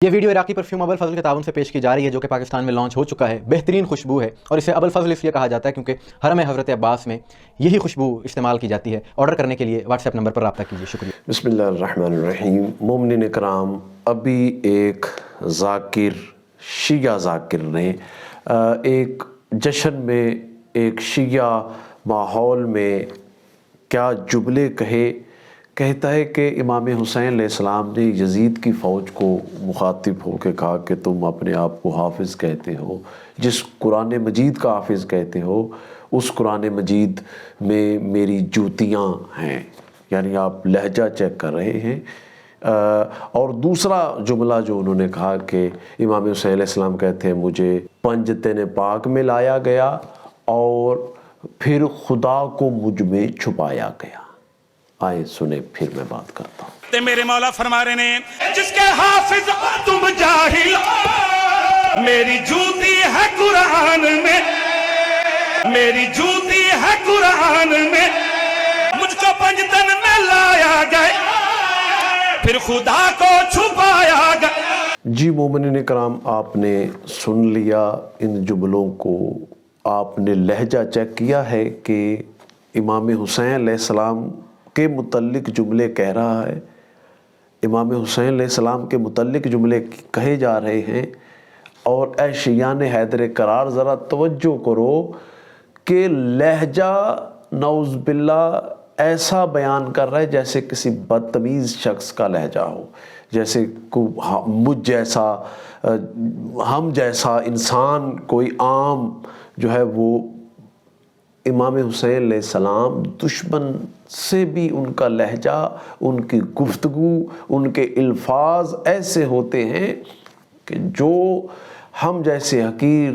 یہ ویڈیو عراقی پرفیوم ابو الفضل کے تعاون سے پیش کی جا رہی ہے، جو کہ پاکستان میں لانچ ہو چکا ہے۔ بہترین خوشبو ہے اور اسے ابو الفضل اس لیے کہا جاتا ہے کیونکہ حرم حضرت عباس میں یہی خوشبو استعمال کی جاتی ہے۔ آرڈر کرنے کے لیے واٹس ایپ نمبر پر رابطہ کیجیے۔ شکریہ۔ بسم اللہ الرحمن الرحیم۔ مومنین کرام، ابھی ایک ذاکر، شیعہ ذاکر نے ایک جشن میں، ایک شیعہ ماحول میں کیا جملے کہتا ہے کہ امام حسین علیہ السلام نے یزید کی فوج کو مخاطب ہو کے کہا کہ تم اپنے آپ کو حافظ کہتے ہو، جس قرآن مجید کا حافظ کہتے ہو اس قرآن مجید میں میری جوتیاں ہیں، یعنی آپ لہجہ چیک کر رہے ہیں۔ اور دوسرا جملہ جو انہوں نے کہا کہ امام حسین علیہ السلام کہتے ہیں مجھے پنجتن پاک میں لایا گیا اور پھر خدا کو مجھ میں چھپایا گیا۔ آئے سنیں، پھر میں بات کرتا ہوں۔ میرے مولا فرما رہے ہیں جس کے حافظ تم جاہل، میری جوتی ہے قرآن میں، میری جوتی ہے قرآن میں، مجھ کو پنجتن میں لایا گئے پھر خدا کو چھپایا گئے۔ جی مومنین کرام، آپ نے سن لیا ان جملوں کو، آپ نے لہجہ چیک کیا ہے کہ امام حسین علیہ السلام کے متعلق جملے کہہ رہا ہے، امام حسین علیہ السلام کے متعلق جملے کہے جا رہے ہیں۔ اور اے شیعان حیدر کرار، ذرا توجہ کرو کہ لہجہ نعوذ باللہ ایسا بیان کر رہا ہے جیسے کسی بدتمیز شخص کا لہجہ ہو، جیسے مجھ جیسا، ہم جیسا انسان، کوئی عام جو ہے وہ امام حسین علیہ السلام دشمن سے بھی ان کا لہجہ، ان کی گفتگو، ان کے الفاظ ایسے ہوتے ہیں کہ جو ہم جیسے حقیر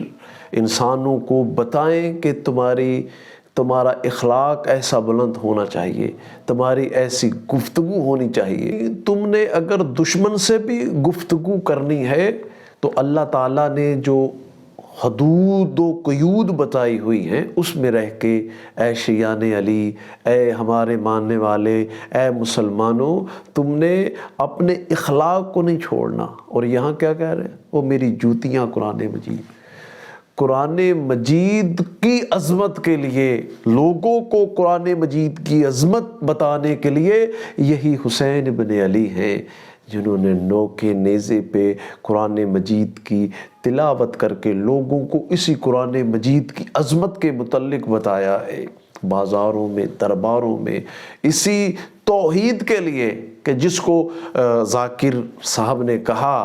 انسانوں کو بتائیں کہ تمہارا اخلاق ایسا بلند ہونا چاہیے، تمہاری ایسی گفتگو ہونی چاہیے۔ تم نے اگر دشمن سے بھی گفتگو کرنی ہے تو اللہ تعالیٰ نے جو حدود و قیود بتائی ہوئی ہیں اس میں رہ کے، اے شیعان علی، اے ہمارے ماننے والے، اے مسلمانوں، تم نے اپنے اخلاق کو نہیں چھوڑنا۔ اور یہاں کیا کہہ رہے ہیں؟ وہ میری جوتیاں قرآن مجید، قرآن مجید کی عظمت کے لیے، لوگوں کو قرآن مجید کی عظمت بتانے کے لیے یہی حسین بن علی ہیں جنہوں نے نوکے نیزے پہ قرآن مجید کی تلاوت کر کے لوگوں کو اسی قرآن مجید کی عظمت کے متعلق بتایا ہے، بازاروں میں، درباروں میں، اسی توحید کے لیے کہ جس کو ذاکر صاحب نے کہا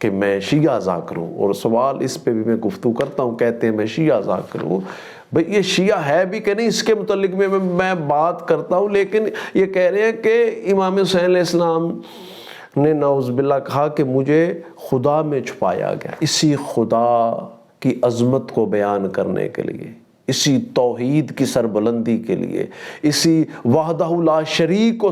کہ میں شیعہ ذاکر ہوں۔ اور سوال اس پہ بھی میں گفتگو کرتا ہوں، کہتے ہیں میں شیعہ ذاکر ہوں۔ بھئی یہ شیعہ ہے بھی کہ نہیں، اس کے متعلق میں بات کرتا ہوں، لیکن یہ کہہ رہے ہیں کہ امام حسین علیہ السلام نے نعوذ باللہ کہا کہ مجھے خدا میں چھپایا گیا۔ اسی خدا کی عظمت کو بیان کرنے کے لیے، اسی توحید کی سربلندی کے لیے، اسی وحدہ لا شریک کو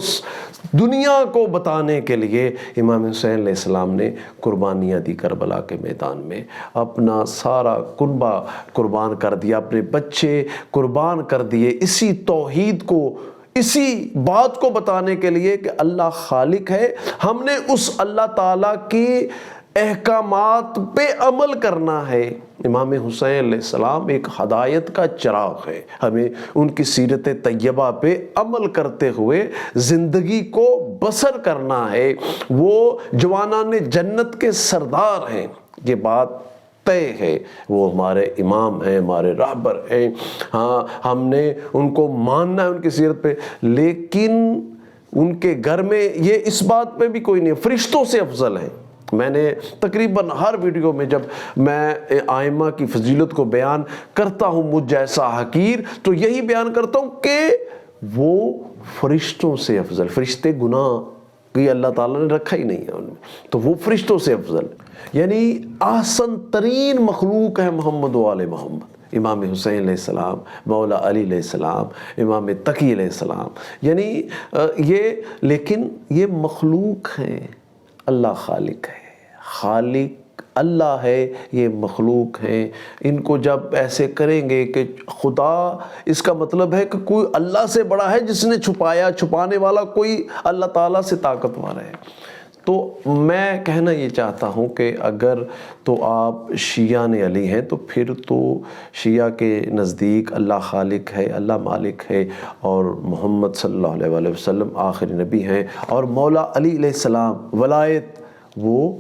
دنیا کو بتانے کے لیے امام حسین علیہ السلام نے قربانیاں دی کربلا کے میدان میں، اپنا سارا کنبہ قربان کر دیا، اپنے بچے قربان کر دیے، اسی توحید کو، اسی بات کو بتانے کے لیے کہ اللہ خالق ہے، ہم نے اس اللہ تعالیٰ کی احکامات پہ عمل کرنا ہے۔ امام حسین علیہ السلام ایک ہدایت کا چراغ ہے، ہمیں ان کی سیرت طیبہ پہ عمل کرتے ہوئے زندگی کو بسر کرنا ہے۔ وہ جوانان جنت کے سردار ہیں، یہ بات طے ہے، وہ ہمارے امام ہیں، ہمارے رہبر ہیں، ہاں ہم نے ان کو ماننا ہے ان کی سیرت پہ، لیکن ان کے گھر میں یہ اس بات پہ بھی کوئی نہیں، فرشتوں سے افضل ہیں۔ میں نے تقریباً ہر ویڈیو میں جب میں ائمہ کی فضیلت کو بیان کرتا ہوں، مجھ جیسا حقیر، تو یہی بیان کرتا ہوں کہ وہ فرشتوں سے افضل، فرشتے گناہ کہ اللہ تعالیٰ نے رکھا ہی نہیں ہے ان میں، تو وہ فرشتوں سے افضل، یعنی احسن ترین مخلوق ہے محمد و آل محمد، امام حسین علیہ السلام، مولا علی علیہ السلام، امام تقی علیہ السلام، یعنی لیکن یہ مخلوق ہیں، اللہ خالق ہے، خالق اللہ ہے، یہ مخلوق ہیں۔ ان کو جب ایسے کریں گے کہ خدا، اس کا مطلب ہے کہ کوئی اللہ سے بڑا ہے جس نے چھپایا، چھپانے والا کوئی اللہ تعالیٰ سے طاقتور ہے، تو میں کہنا یہ چاہتا ہوں کہ اگر تو آپ شیعہ علی ہیں تو پھر تو شیعہ کے نزدیک اللہ خالق ہے، اللہ مالک ہے، اور محمد صلی اللہ علیہ وآلہ وسلم آخری نبی ہیں، اور مولا علی علیہ السلام ولایت وہ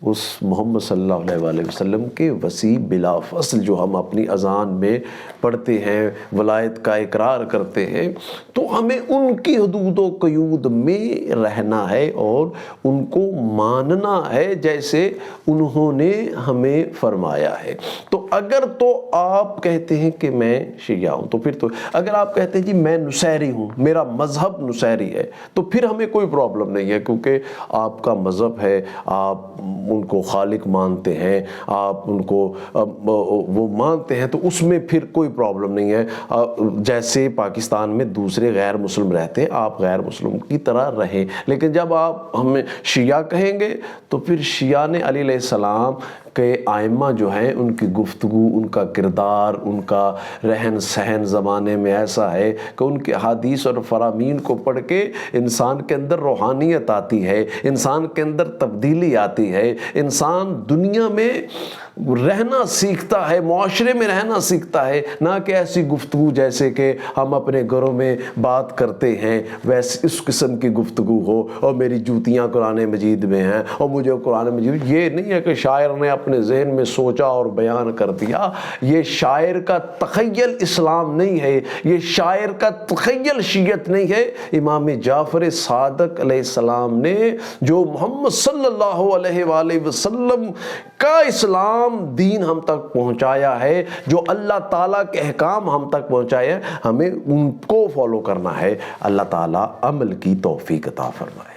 اس محمد صلی اللہ علیہ وآلہ وسلم کے وسیع بلا فصل جو ہم اپنی اذان میں پڑھتے ہیں، ولایت کا اقرار کرتے ہیں، تو ہمیں ان کی حدود و قیود میں رہنا ہے اور ان کو ماننا ہے جیسے انہوں نے ہمیں فرمایا ہے۔ تو اگر تو آپ کہتے ہیں کہ میں شیعہ ہوں تو پھر تو، اگر آپ کہتے ہیں جی میں نصیری ہوں، میرا مذہب نصیری ہے، تو پھر ہمیں کوئی پرابلم نہیں ہے، کیونکہ آپ کا مذہب ہے، آپ ان کو خالق مانتے ہیں، آپ ان کو وہ مانتے ہیں، تو اس میں پھر کوئی پرابلم نہیں ہے۔ جیسے پاکستان میں دوسرے غیر مسلم رہتے ہیں، آپ غیر مسلم کی طرح رہیں، لیکن جب آپ ہمیں شیعہ کہیں گے تو پھر شیعہ نے علی علیہ السلام کہ ائمہ جو ہیں ان کی گفتگو، ان کا کردار، ان کا رہن سہن زمانے میں ایسا ہے کہ ان کے حدیث اور فرامین کو پڑھ کے انسان کے اندر روحانیت آتی ہے، انسان کے اندر تبدیلی آتی ہے، انسان دنیا میں رہنا سیکھتا ہے، معاشرے میں رہنا سیکھتا ہے، نہ کہ ایسی گفتگو جیسے کہ ہم اپنے گھروں میں بات کرتے ہیں ویسے اس قسم کی گفتگو ہو، اور میری جوتیاں قرآن مجید میں ہیں اور مجھے قرآن مجید، یہ نہیں ہے کہ شاعر نے اپنے ذہن میں سوچا اور بیان کر دیا، یہ شاعر کا تخیل اسلام نہیں ہے، یہ شاعر کا تخیل شیعت نہیں ہے۔ امام جعفر صادق علیہ السلام نے جو محمد صلی اللہ علیہ وآلہ وسلم کا اسلام دین ہم تک پہنچایا ہے، جو اللہ تعالیٰ کے احکام ہم تک پہنچائے ہیں، ہمیں ان کو فالو کرنا ہے۔ اللہ تعالیٰ عمل کی توفیق عطا فرمائے۔